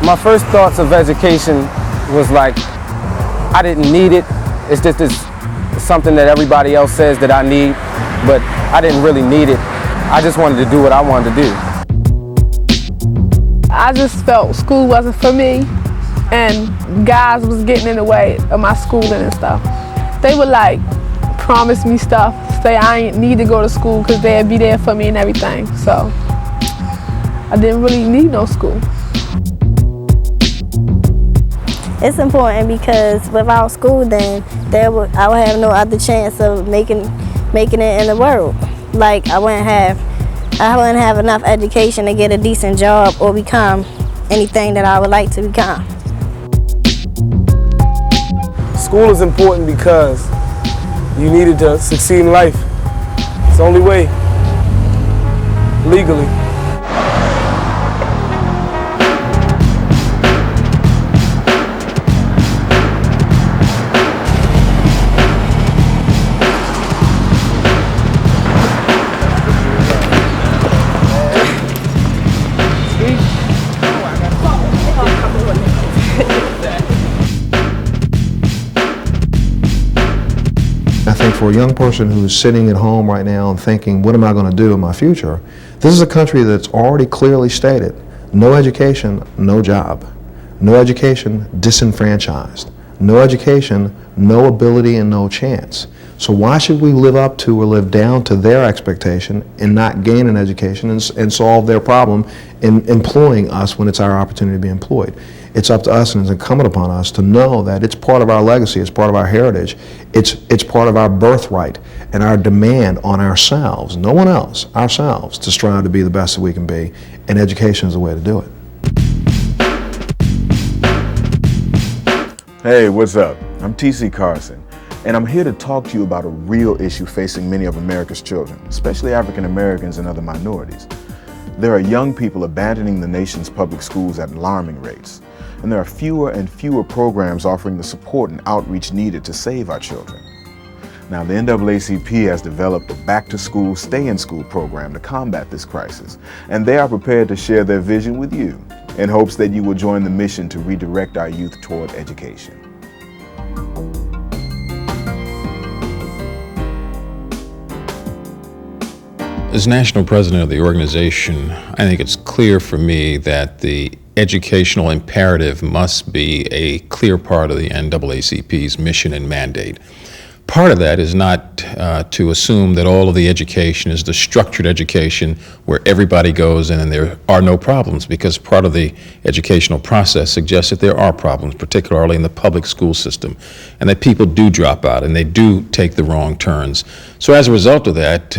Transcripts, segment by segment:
My first thoughts of education was like, I didn't need it. It's just something that everybody else says that I need, but I didn't really need it. I just wanted to do what I wanted to do. I just felt school wasn't for me, and guys was getting in the way of my schooling and stuff. They would like promise me stuff, say I ain't need to go to school because they'd be there for me and everything. So I didn't really need no school. It's important because without school, then I would have no other chance of making it in the world. Like I wouldn't have enough education to get a decent job or become anything that I would like to become. School is important because you needed to succeed in life. It's the only way, legally. For a young person who's sitting at home right now and thinking, what am I going to do in my future? This is a country that's already clearly stated, no education, no job. No education, disenfranchised. No education, no ability and no chance. So why should we live up to or live down to their expectation and not gain an education and solve their problem in employing us when it's our opportunity to be employed? It's up to us and it's incumbent upon us to know that it's part of our legacy, it's part of our heritage, it's part of our birthright and our demand on ourselves, no one else, ourselves, to strive to be the best that we can be, and education is the way to do it. Hey, what's up? I'm TC Carson, and I'm here to talk to you about a real issue facing many of America's children, especially African Americans and other minorities. There are young people abandoning the nation's public schools at alarming rates, and there are fewer and fewer programs offering the support and outreach needed to save our children. Now, the NAACP has developed a back-to-school, stay-in-school program to combat this crisis, and they are prepared to share their vision with you in hopes that you will join the mission to redirect our youth toward education. As national president of the organization, I think it's clear for me that the educational imperative must be a clear part of the NAACP's mission and mandate. Part of that is not to assume that all of the education is the structured education where everybody goes in and there are no problems, because part of the educational process suggests that there are problems, particularly in the public school system, and that people do drop out and they do take the wrong turns. So as a result of that,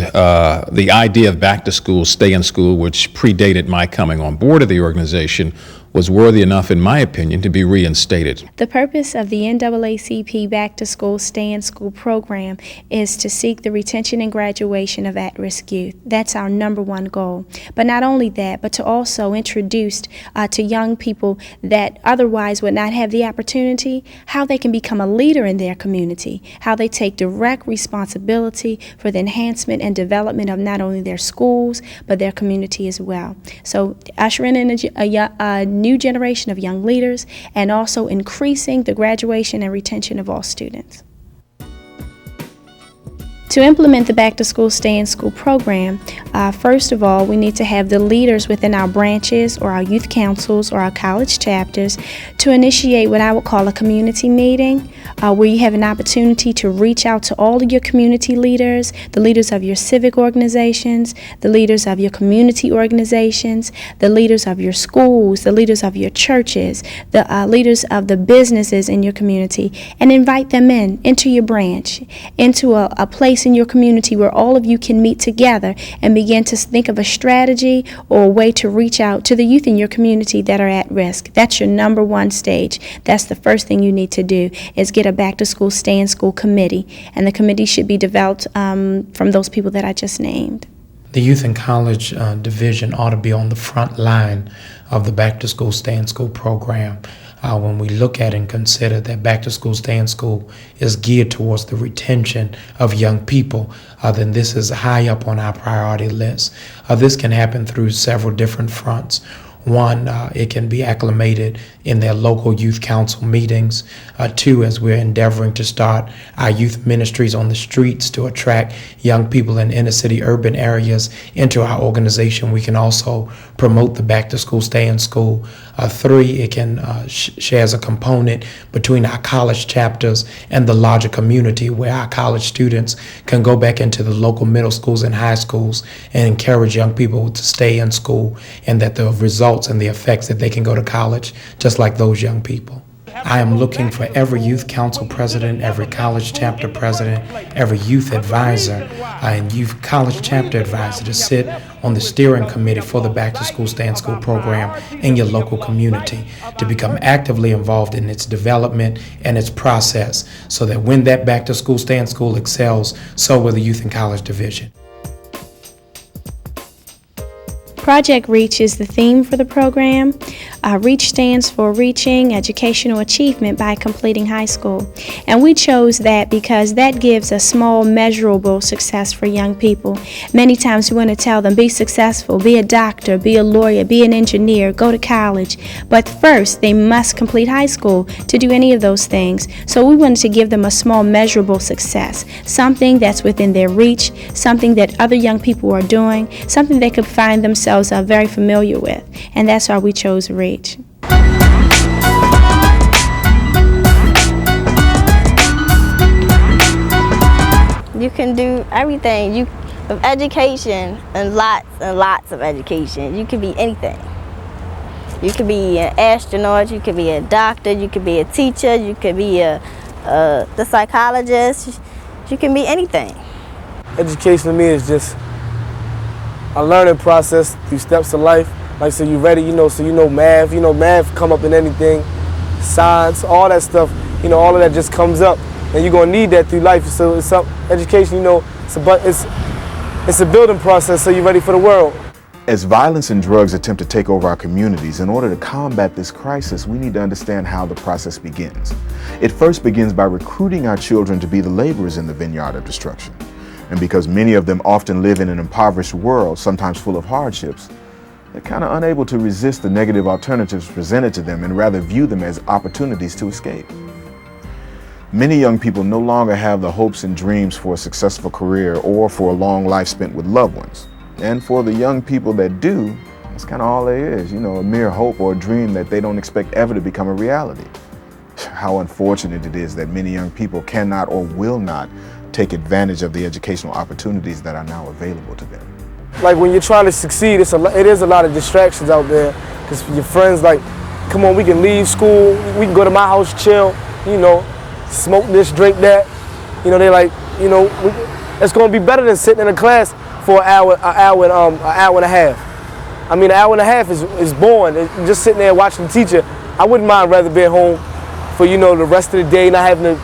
the idea of back to school, stay in school, which predated my coming on board of the organization, was worthy enough, in my opinion, to be reinstated. The purpose of the NAACP Back to School, Stay in School program is to seek the retention and graduation of at-risk youth. That's our number one goal. But not only that, but to also introduce to young people that otherwise would not have the opportunity, how they can become a leader in their community, how they take direct responsibility for the enhancement and development of not only their schools, but their community as well. So ushering in a new generation of young leaders, and also increasing the graduation and retention of all students. To implement the Back to School, Stay in School program, first of all, we need to have the leaders within our branches or our youth councils or our college chapters to initiate what I would call a community meeting, where you have an opportunity to reach out to all of your community leaders, the leaders of your civic organizations, the leaders of your community organizations, the leaders of your schools, the leaders of your churches, the leaders of the businesses in your community, and invite them into your branch, into a place in your community where all of you can meet together and begin to think of a strategy or a way to reach out to the youth in your community that are at risk. That's your number one stage. That's the first thing you need to do, is get a back to school, stay in school committee. And the committee should be developed from those people that I just named. The Youth and College Division ought to be on the front line of the Back to School, Stay in School program. When we look at and consider that Back to School, Stay in School is geared towards the retention of young people, then this is high up on our priority list. This can happen through several different fronts. One, it can be acclimated in their local youth council meetings. Two, as we're endeavoring to start our youth ministries on the streets to attract young people in inner city urban areas into our organization, we can also promote the back to school, stay in school. Three, it can shares a component between our college chapters and the larger community, where our college students can go back into the local middle schools and high schools and encourage young people to stay in school, and that the results and the effects that they can go to college just like those young people. I am looking for every youth council president, every college chapter president, every youth advisor, and youth college chapter advisor to sit on the steering committee for the Back to School, Stay in School program in your local community, to become actively involved in its development and its process, so that when that Back to School, Stay in School excels, so will the Youth and College Division. Project REACH is the theme for the program. REACH stands for Reaching Educational Achievement by Completing High School. And we chose that because that gives a small, measurable success for young people. Many times we want to tell them, be successful, be a doctor, be a lawyer, be an engineer, go to college. But first, they must complete high school to do any of those things. So we wanted to give them a small, measurable success, something that's within their reach, something that other young people are doing, something they could find themselves very familiar with. And that's why we chose REACH. You can do everything. With education and lots of education, you can be anything. You could be an astronaut, you could be a doctor, you could be a teacher, you could be the psychologist. You can be anything. Education to me is just a learning process through steps of life. Like, so you ready, so math, math come up in anything, science, all that stuff, all of that just comes up, and you're gonna need that through life. So it's education, it's a building process, so you're ready for the world. As violence and drugs attempt to take over our communities, in order to combat this crisis, we need to understand how the process begins. It first begins by recruiting our children to be the laborers in the vineyard of destruction. And because many of them often live in an impoverished world, sometimes full of hardships, they're kind of unable to resist the negative alternatives presented to them and rather view them as opportunities to escape. Many young people no longer have the hopes and dreams for a successful career or for a long life spent with loved ones. And for the young people that do, that's kind of all there is, a mere hope or a dream that they don't expect ever to become a reality. How unfortunate it is that many young people cannot or will not take advantage of the educational opportunities that are now available to them. Like, when you're trying to succeed, it is a lot of distractions out there, because your friends like, come on, we can leave school, we can go to my house, chill, smoke this, drink that. They like, it's gonna be better than sitting in a class for an hour and a half. I mean, an hour and a half is boring. Just sitting there watching the teacher. I wouldn't mind rather being home for, the rest of the day, not having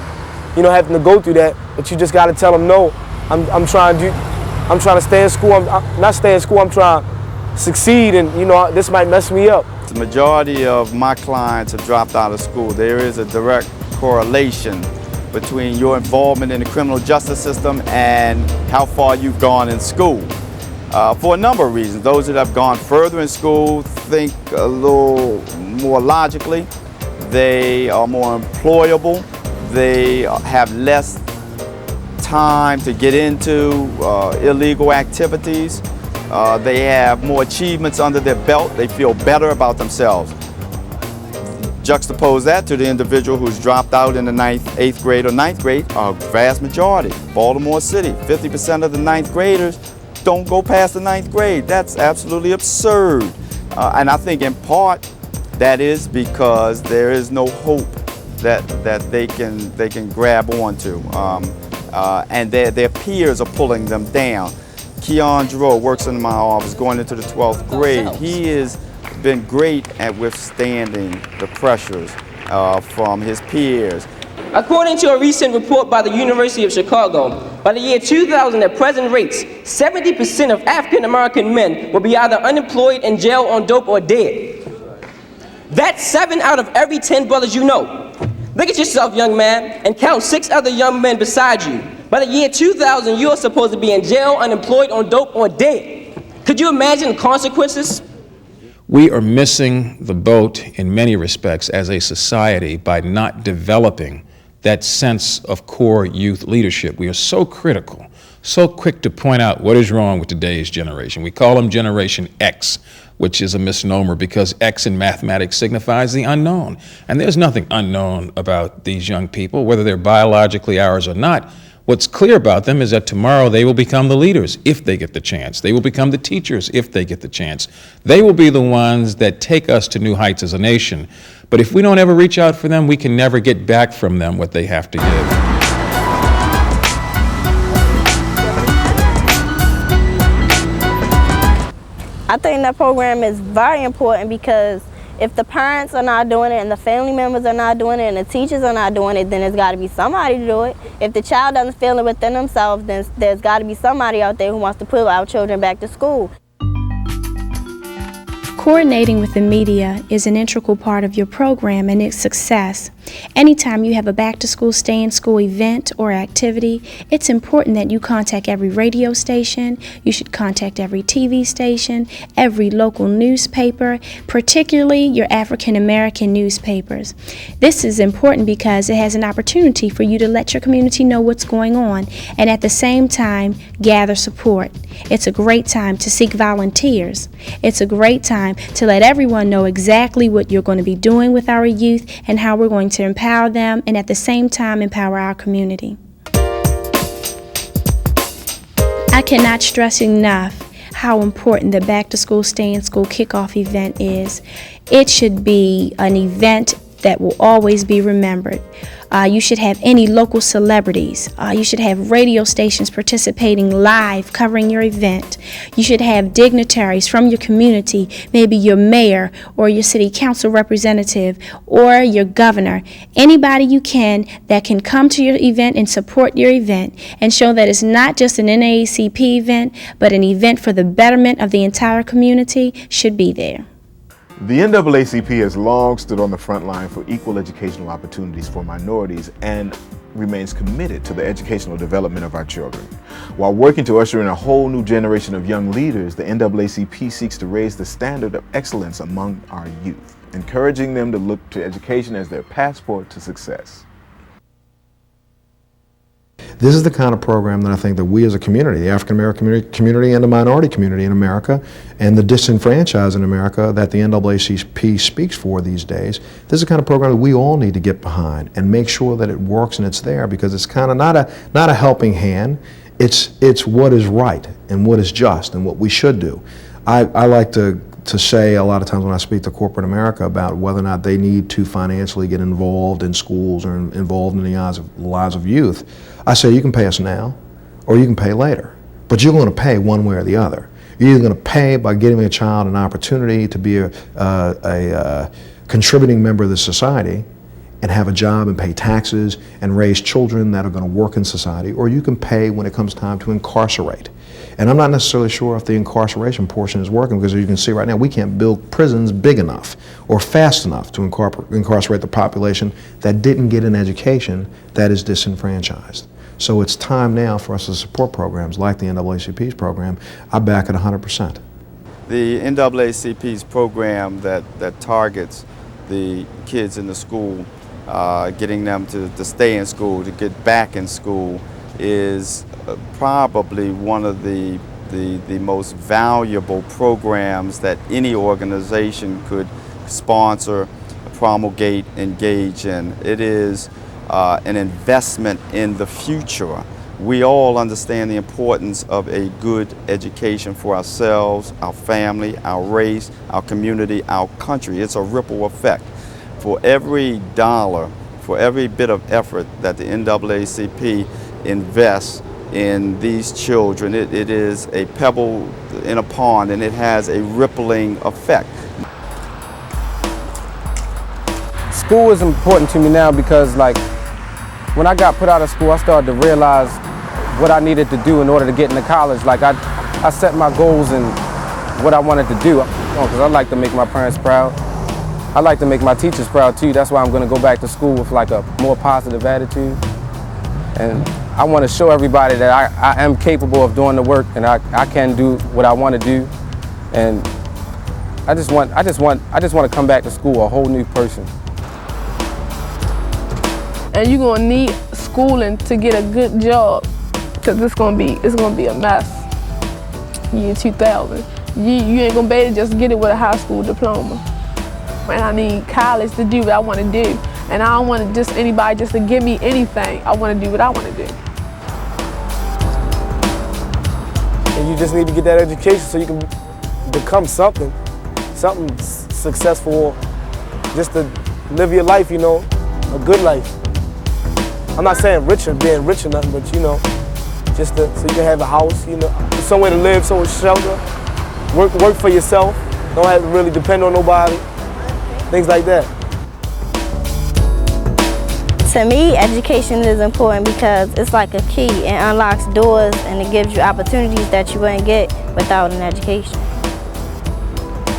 to go through that. But you just gotta tell them, no, I'm trying to stay in school. I'm not stay in school, I'm trying to succeed, and this might mess me up. The majority of my clients have dropped out of school. There is a direct correlation between your involvement in the criminal justice system and how far you've gone in school. For a number of reasons. Those that have gone further in school think a little more logically. They are more employable. They have less time to get into illegal activities. They have more achievements under their belt. They feel better about themselves. Juxtapose that to the individual who's dropped out in the 8th grade or 9th grade, a vast majority. Baltimore City, 50% of the 9th graders don't go past the 9th grade. That's absolutely absurd. And I think in part that is because there is no hope that they can grab onto. And their peers are pulling them down. Keon, Gerow works in my office going into the 12th grade. He has been great at withstanding the pressures from his peers. According to a recent report by the University of Chicago, by the year 2000 at present rates, 70% of African American men will be either unemployed, in jail, on dope, or dead. That's 7 out of every 10 brothers you know. Look at yourself, young man, and count 6 other young men beside you. By the year 2000, you're supposed to be in jail, unemployed, on dope, or dead. Could you imagine the consequences? We are missing the boat in many respects as a society by not developing that sense of core youth leadership. We are so critical, so quick to point out what is wrong with today's generation. We call them Generation X, which is a misnomer because X in mathematics signifies the unknown. And there's nothing unknown about these young people, whether they're biologically ours or not. What's clear about them is that tomorrow they will become the leaders if they get the chance. They will become the teachers if they get the chance. They will be the ones that take us to new heights as a nation. But if we don't ever reach out for them, we can never get back from them what they have to give. I think that program is very important because if the parents are not doing it and the family members are not doing it and the teachers are not doing it, then there's got to be somebody to do it. If the child doesn't feel it within themselves, then there's got to be somebody out there who wants to put our children back to school. Coordinating with the media is an integral part of your program and its success. Anytime you have a back-to-school, stay-in-school event or activity, it's important that you contact every radio station, you should contact every TV station, every local newspaper, particularly your African American newspapers. This is important because it has an opportunity for you to let your community know what's going on and at the same time gather support. It's a great time to seek volunteers. It's a great time to let everyone know exactly what you're going to be doing with our youth and how we're going to empower them and at the same time empower our community. I cannot stress enough how important the Back to School, Stay in School kickoff event is. It should be an event that will always be remembered. You should have any local celebrities. You should have radio stations participating live covering your event. You should have dignitaries from your community, maybe your mayor or your city council representative or your governor. Anybody you can that can come to your event and support your event and show that it's not just an NAACP event, but an event for the betterment of the entire community should be there. The NAACP has long stood on the front line for equal educational opportunities for minorities and remains committed to the educational development of our children. While working to usher in a whole new generation of young leaders, the NAACP seeks to raise the standard of excellence among our youth, encouraging them to look to education as their passport to success. This is the kind of program that I think that we as a community, the African American community and the minority community in America and the disenfranchised in America that the NAACP speaks for these days, this is the kind of program that we all need to get behind and make sure that it works and it's there, because it's kind of not a helping hand, it's what is right and what is just and what we should do. I like to say a lot of times when I speak to corporate America about whether or not they need to financially get involved in schools or involved in the lives of youth, I say you can pay us now or you can pay later, but you're going to pay one way or the other. You're either going to pay by giving a child an opportunity to be a contributing member of the society and have a job and pay taxes and raise children that are going to work in society, or you can pay when it comes time to incarcerate. And I'm not necessarily sure if the incarceration portion is working, because as you can see right now, we can't build prisons big enough or fast enough to incarcerate the population that didn't get an education that is disenfranchised. So it's time now for us to support programs like the NAACP's program. I back it 100%. The NAACP's program that targets the kids in the school, getting them to stay in school, to get back in school, is probably one of the most valuable programs that any organization could sponsor, promulgate, engage in. It is an investment in the future. We all understand the importance of a good education for ourselves, our family, our race, our community, our country. It's a ripple effect. For every dollar, for every bit of effort that the NAACP invests in these children, it is a pebble in a pond, and it has a rippling effect. School is important to me now because, like, when I got put out of school, I started to realize what I needed to do in order to get into college. Like, I set my goals and what I wanted to do, because I like to make my parents proud. I like to make my teachers proud too. That's why I'm going to go back to school with like a more positive attitude. And I want to show everybody that I am capable of doing the work, and I can do what I want to do. And I just want to come back to school a whole new person. And you're gonna need schooling to get a good job, cause it's gonna be a mess. Year 2000, you ain't gonna be able to just get it with a high school diploma. And I need college to do what I want to do, and I don't want just anybody just to give me anything. I want to do what I want to do. And you just need to get that education so you can become something successful, just to live your life, you know, a good life. I'm not saying being rich or nothing, but you know, just so you can have a house, you know, somewhere to live, somewhere to shelter, work for yourself, don't have to really depend on nobody, things like that. To me, education is important because it's like a key. It unlocks doors and it gives you opportunities that you wouldn't get without an education.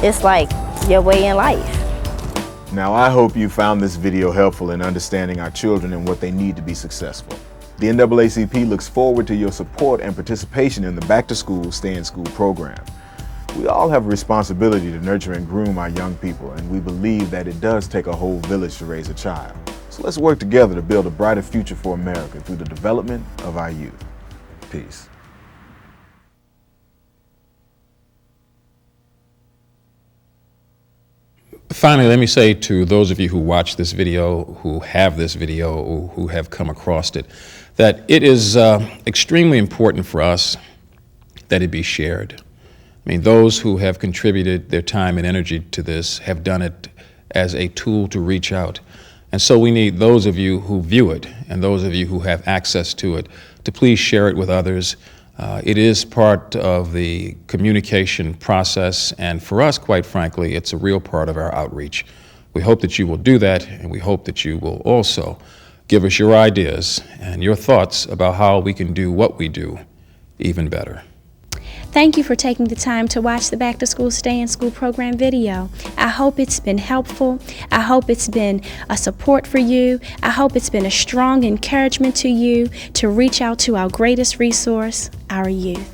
It's like your way in life. Now, I hope you found this video helpful in understanding our children and what they need to be successful. The NAACP looks forward to your support and participation in the Back to School, Stay in School program. We all have a responsibility to nurture and groom our young people, and we believe that it does take a whole village to raise a child. So let's work together to build a brighter future for America through the development of our youth. Peace. Finally, let me say to those of you who watch this video, who have this video, or who have come across it, that it is extremely important for us that it be shared. I mean, those who have contributed their time and energy to this have done it as a tool to reach out. And so we need those of you who view it and those of you who have access to it to please share it with others. It is part of the communication process, and for us, quite frankly, it's a real part of our outreach. We hope that you will do that, and we hope that you will also give us your ideas and your thoughts about how we can do what we do even better. Thank you for taking the time to watch the Back to School, Stay in School program video. I hope it's been helpful. I hope it's been a support for you. I hope it's been a strong encouragement to you to reach out to our greatest resource, our youth.